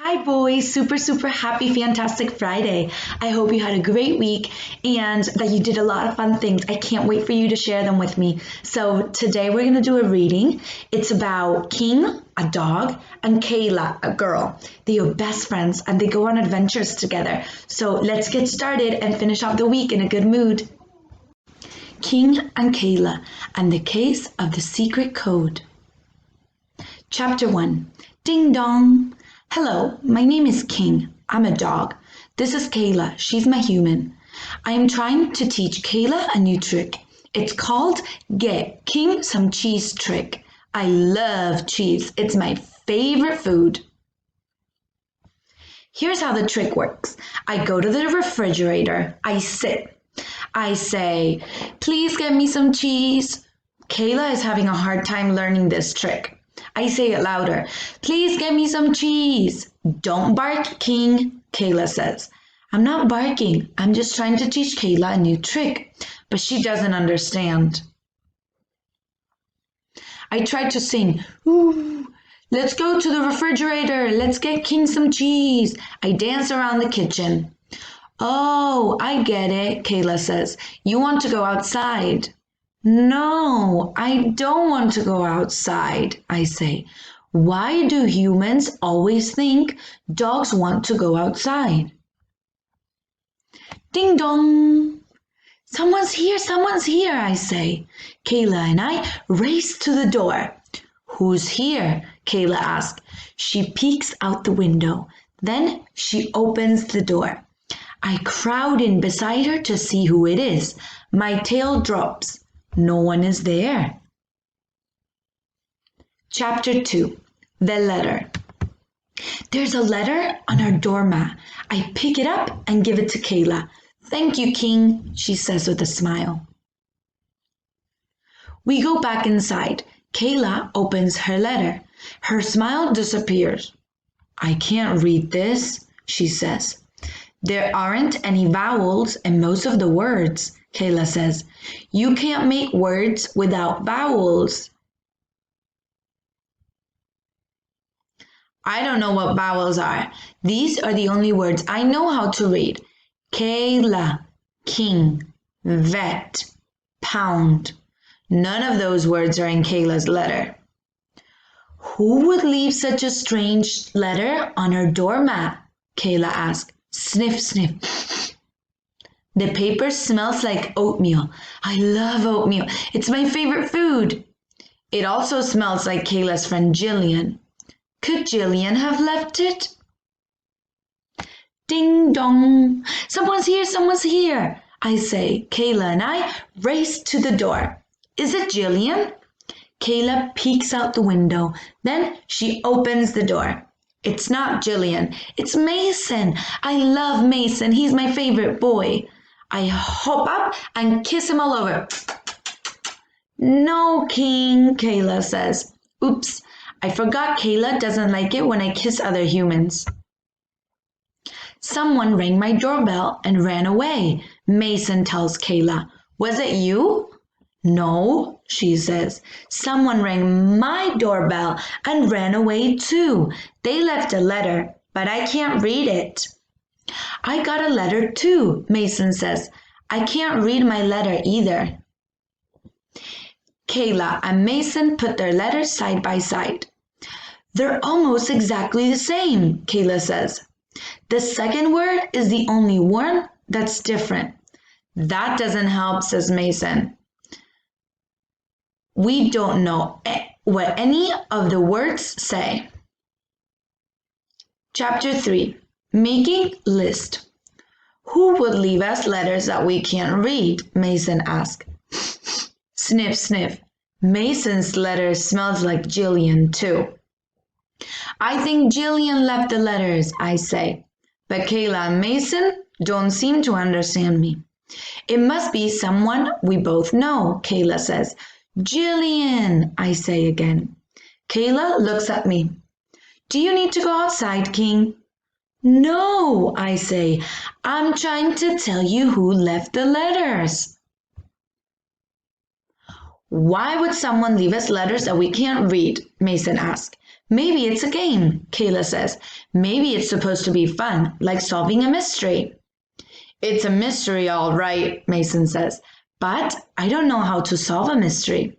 Hi, boys. Super happy, fantastic Friday. I hope you had a great week and that you did a lot of fun things. I can't wait for you to share them with me. So, today we're going to do a reading. It's about King, a dog, and Kayla, a girl. They are best friends and they go on adventures together. So, let's get started and finish off the week in a good mood. King and Kayla and the Case of the Secret Code. Chapter 1. Ding dong. Hello, my name is King. I'm a dog. This is Kayla. She's my human. I am trying to teach Kayla a new trick. It's called Get King Some Cheese trick. I love cheese. It's my favorite food. Here's how the trick works. I go to the refrigerator. I sit. I say, please get me some cheese. Kayla is having a hard time learning this trick. I say it louder. Please get me some cheese. Don't bark, King, Kayla says. I'm not barking. I'm just trying to teach Kayla a new trick, but she doesn't understand. I tried to sing, ooh, let's go to the refrigerator. Let's get King some cheese. I dance around the kitchen. Oh, I get it, Kayla says. You want to go outside. No, I don't want to go outside, I say. Why do humans always think dogs want to go outside? Ding dong! Someone's here, I say. Kayla and I race to the door. Who's here? Kayla asks. She peeks out the window. Then she opens the door. I crowd in beside her to see who it is. My tail drops. No one is there. Chapter 2. The Letter. There's a letter on our doormat. I pick it up and give it to Kayla. Thank you, King, she says with a smile. We go back inside. Kayla opens her letter. Her smile disappears. I can't read this, she says. There aren't any vowels in most of the words, Kayla says. You can't make words without vowels. I don't know what vowels are. These are the only words I know how to read. Kayla, king, vet, pound. None of those words are in Kayla's letter. Who would leave such a strange letter on her doormat? Kayla asked. Sniff, sniff. The paper smells like oatmeal. I love oatmeal. It's my favorite food. It also smells like Kayla's friend Jillian. Could Jillian have left it? Ding dong. Someone's here, I say. Kayla and I race to the door. Is it Jillian? Kayla peeks out the window. Then she opens the door. It's not Jillian. It's Mason. I love Mason. He's my favorite boy. I hop up and kiss him all over. No, King, Kayla says. Oops, I forgot Kayla doesn't like it when I kiss other humans. Someone rang my doorbell and ran away, Mason tells Kayla. Was it you? No, she says. Someone rang my doorbell and ran away too. They left a letter, but I can't read it. I got a letter too, Mason says. I can't read my letter either. Kayla and Mason put their letters side by side. They're almost exactly the same, Kayla says. The second word is the only one that's different. That doesn't help, says Mason. We don't know what any of the words say. Chapter 3. Making List. Who would leave us letters that we can't read? Mason asked. Sniff, sniff. Mason's letter smells like Jillian, too. I think Jillian left the letters, I say. But Kayla and Mason don't seem to understand me. It must be someone we both know, Kayla says. Jillian, I say again. Kayla looks at me. Do you need to go outside, King? No, I say. I'm trying to tell you who left the letters. Why would someone leave us letters that we can't read? Mason asked. Maybe it's a game, Kayla says. Maybe it's supposed to be fun, like solving a mystery. It's a mystery, all right, Mason says. But I don't know how to solve a mystery.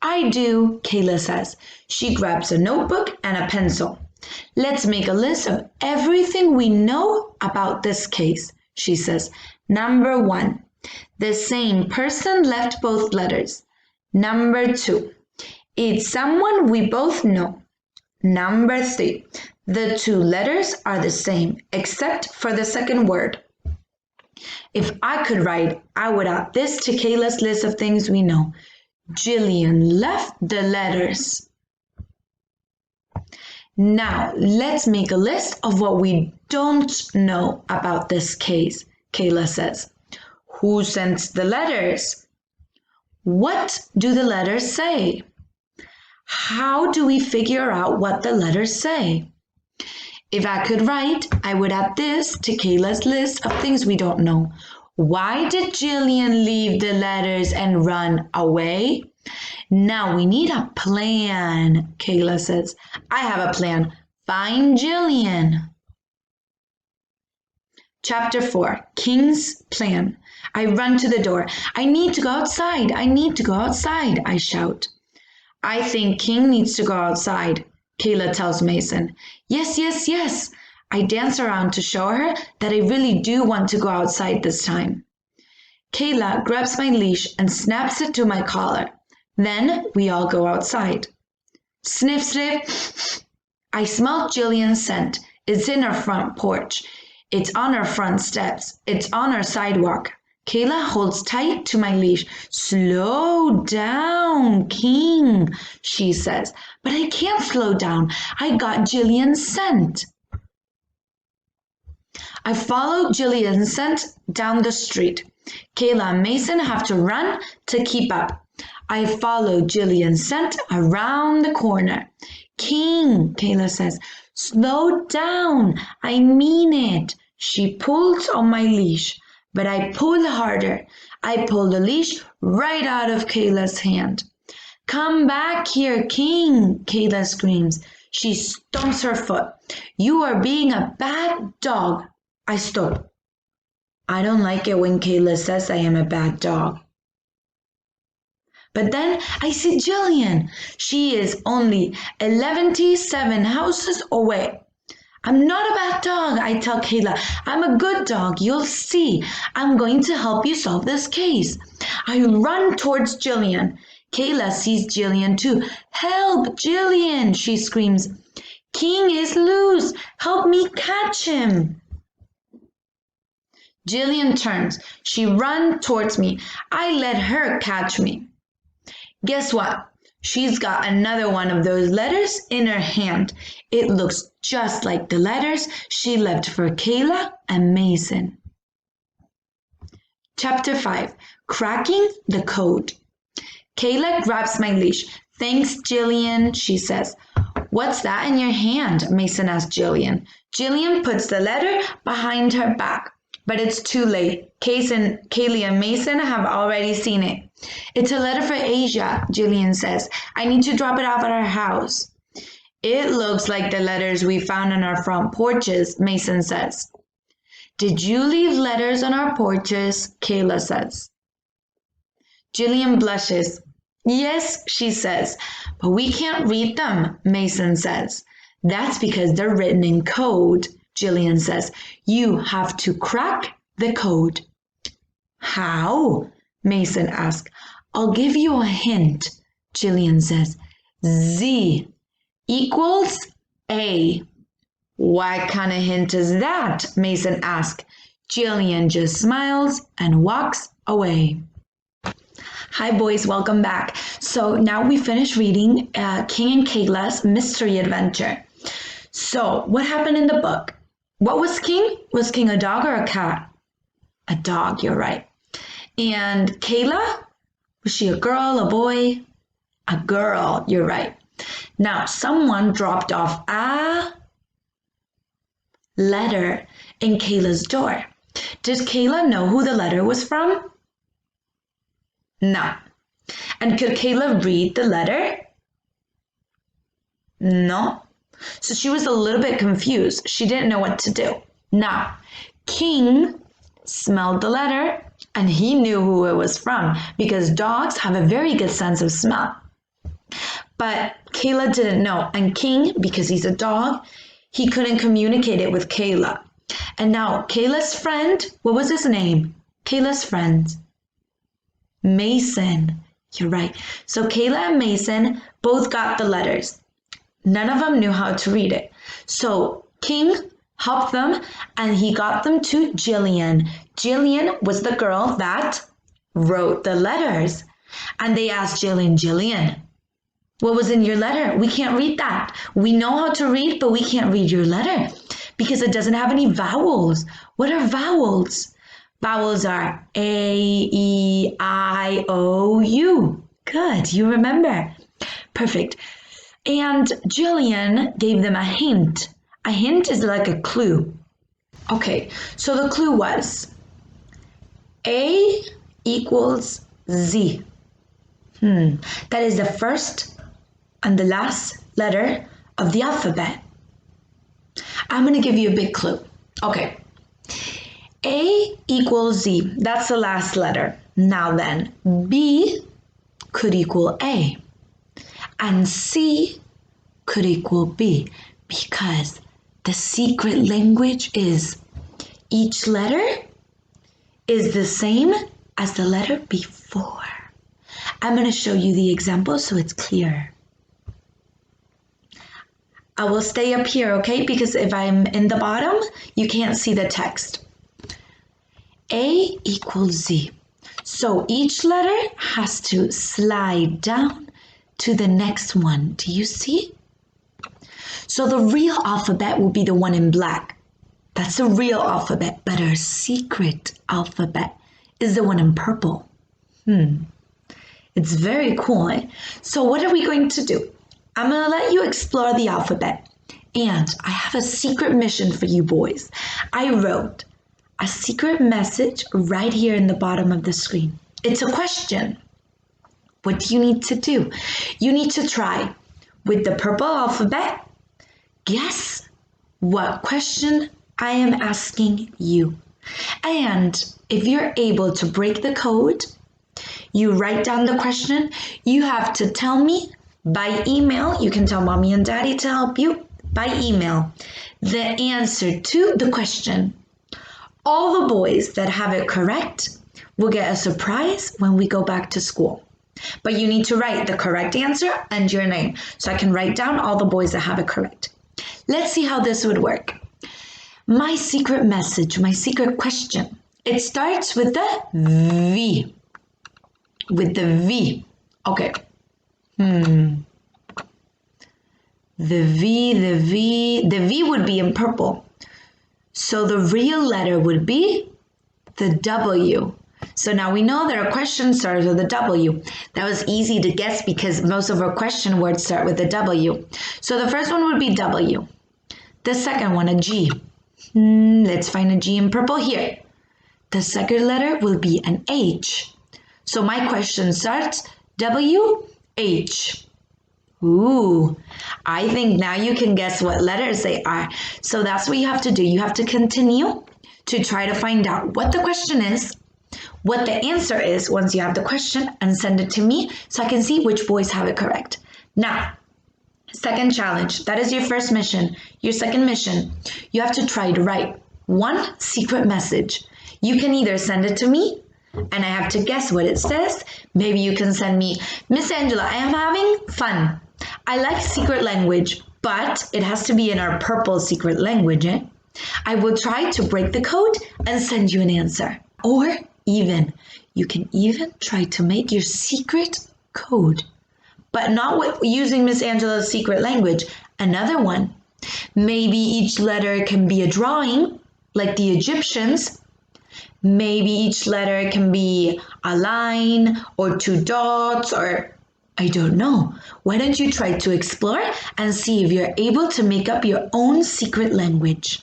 I do, Kayla says. She grabs a notebook and a pencil. Let's make a list of everything we know about this case, she says. Number 1, the same person left both letters. Number 2, it's someone we both know. Number 3, the 2 letters are the same, except for the second word. If I could write, I would add this to Kayla's list of things we know. Jillian left the letters. Now, let's make a list of what we don't know about this case, Kayla says. Who sent the letters? What do the letters say? How do we figure out what the letters say? If I could write, I would add this to Kayla's list of things we don't know. Why did Jillian leave the letters and run away? Now we need a plan, Kayla says. I have a plan. Find Jillian. Chapter 4, King's Plan. I run to the door. I need to go outside. I need to go outside, I shout. I think King needs to go outside, Kayla tells Mason. Yes, yes, yes. I dance around to show her that I really do want to go outside this time. Kayla grabs my leash and snaps it to my collar. Then we all go outside. Sniff, sniff. I smell Jillian's scent. It's in her front porch. It's on her front steps. It's on her sidewalk. Kayla holds tight to my leash. Slow down, King, she says. But I can't slow down. I got Jillian's scent. I follow Jillian's scent down the street. Kayla and Mason have to run to keep up. I follow Jillian's scent around the corner. King, Kayla says, slow down. I mean it. She pulls on my leash, but I pull harder. I pull the leash right out of Kayla's hand. Come back here, King, Kayla screams. She stomps her foot. You are being a bad dog. I stop. I don't like it when Kayla says I am a bad dog. But then I see Jillian. She is only 117 houses away. I'm not a bad dog, I tell Kayla. I'm a good dog. You'll see. I'm going to help you solve this case. I run towards Jillian. Kayla sees Jillian too. Help, Jillian, she screams. King is loose. Help me catch him. Jillian turns. She runs towards me. I let her catch me. Guess what? She's got another one of those letters in her hand. It looks just like the letters she left for Kayla and Mason. Chapter 5, Cracking the Code. Kayla grabs my leash. Thanks, Jillian, she says. What's that in your hand? Mason asks Jillian. Jillian puts the letter behind her back. But it's too late. Kaylee and Mason have already seen it. It's a letter for Asia, Jillian says. I need to drop it off at our house. It looks like the letters we found on our front porches, Mason says. Did you leave letters on our porches? Kayla says. Jillian blushes. Yes, she says, but we can't read them, Mason says. That's because they're written in code, Jillian says. You have to crack the code. How? Mason asks. I'll give you a hint, Jillian says. Z equals A. What kind of hint is that? Mason asks. Jillian just smiles and walks away. Hi boys, welcome back. So now we finished reading King and Kayla's mystery adventure. So what happened in the book? What was King? Was King a dog or a cat? A dog, you're right. And Kayla? Was she a girl, a boy? A girl, you're right. Now, someone dropped off a letter in Kayla's door. Did Kayla know who the letter was from? No. And could Kayla read the letter? No. So she was a little bit confused. She didn't know what to do. Now, King smelled the letter and he knew who it was from because dogs have a very good sense of smell. But Kayla didn't know. And King, because he's a dog, he couldn't communicate it with Kayla. And now Kayla's friend, what was his name? Kayla's friend, Mason. You're right. So Kayla and Mason both got the letters. None of them knew how to read it. So King helped them and he got them to Jillian. Jillian was the girl that wrote the letters. And they asked Jillian, what was in your letter? We can't read that. We know how to read, but we can't read your letter because it doesn't have any vowels. What are vowels? Vowels are A, E, I, O, U. Good, you remember. Perfect. And Jillian gave them a hint. A hint is like a clue. Okay, so the clue was A equals Z. That is the first and the last letter of the alphabet. I'm going to give you a big clue. Okay. A equals Z. That's the last letter. Now then, B could equal A. And C could equal B because the secret language is each letter is the same as the letter before. I'm going to show you the example so it's clear. I will stay up here, okay? Because if I'm in the bottom, you can't see the text. A equals Z. So each letter has to slide down to the next one. Do you see? So the real alphabet will be the one in black. That's the real alphabet, but our secret alphabet is the one in purple. It's very cool. Eh? So what are we going to do? I'm going to let you explore the alphabet. And I have a secret mission for you boys. I wrote a secret message right here in the bottom of the screen. It's a question. What do you need to do? You need to try with the purple alphabet. Guess what question I am asking you. And if you're able to break the code, you write down the question. You have to tell me by email. You can tell mommy and daddy to help you by email the answer to the question. All the boys that have it correct will get a surprise when we go back to school. But you need to write the correct answer and your name so I can write down all the boys that have it correct. Let's see how this would work. My secret message, my secret question. It starts with the V. With the V. Okay. The V would be in purple. So the real letter would be the W. So now we know that our question starts with a W. That was easy to guess because most of our question words start with a W. So the first one would be W. The second one, a G. Let's find a G in purple here. The second letter will be an H. So my question starts W, H. Ooh, I think now you can guess what letters they are. So that's what you have to do. You have to continue to try to find out what the question is, what the answer is once you have the question, and send it to me so I can see which boys have it correct. Now, second challenge. That is your first mission. Your second mission, you have to try to write one secret message. You can either send it to me and I have to guess what it says. Maybe you can send me, Miss Angela, I am having fun. I like secret language, but it has to be in our purple secret language. I will try to break the code and send you an answer. Or even, you can even try to make your secret code, but not with using Miss Angela's secret language. Another one. Maybe each letter can be a drawing, like the Egyptians. Maybe each letter can be a line or two dots or I don't know. Why don't you try to explore and see if you're able to make up your own secret language?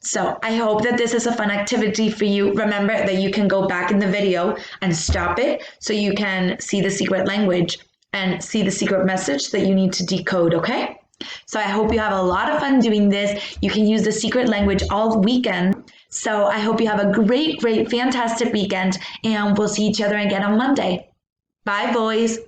So I hope that this is a fun activity for you. Remember that you can go back in the video and stop it so you can see the secret language and see the secret message that you need to decode, okay? So I hope you have a lot of fun doing this. You can use the secret language all weekend. So I hope you have a great, fantastic weekend, and we'll see each other again on Monday. Bye, boys.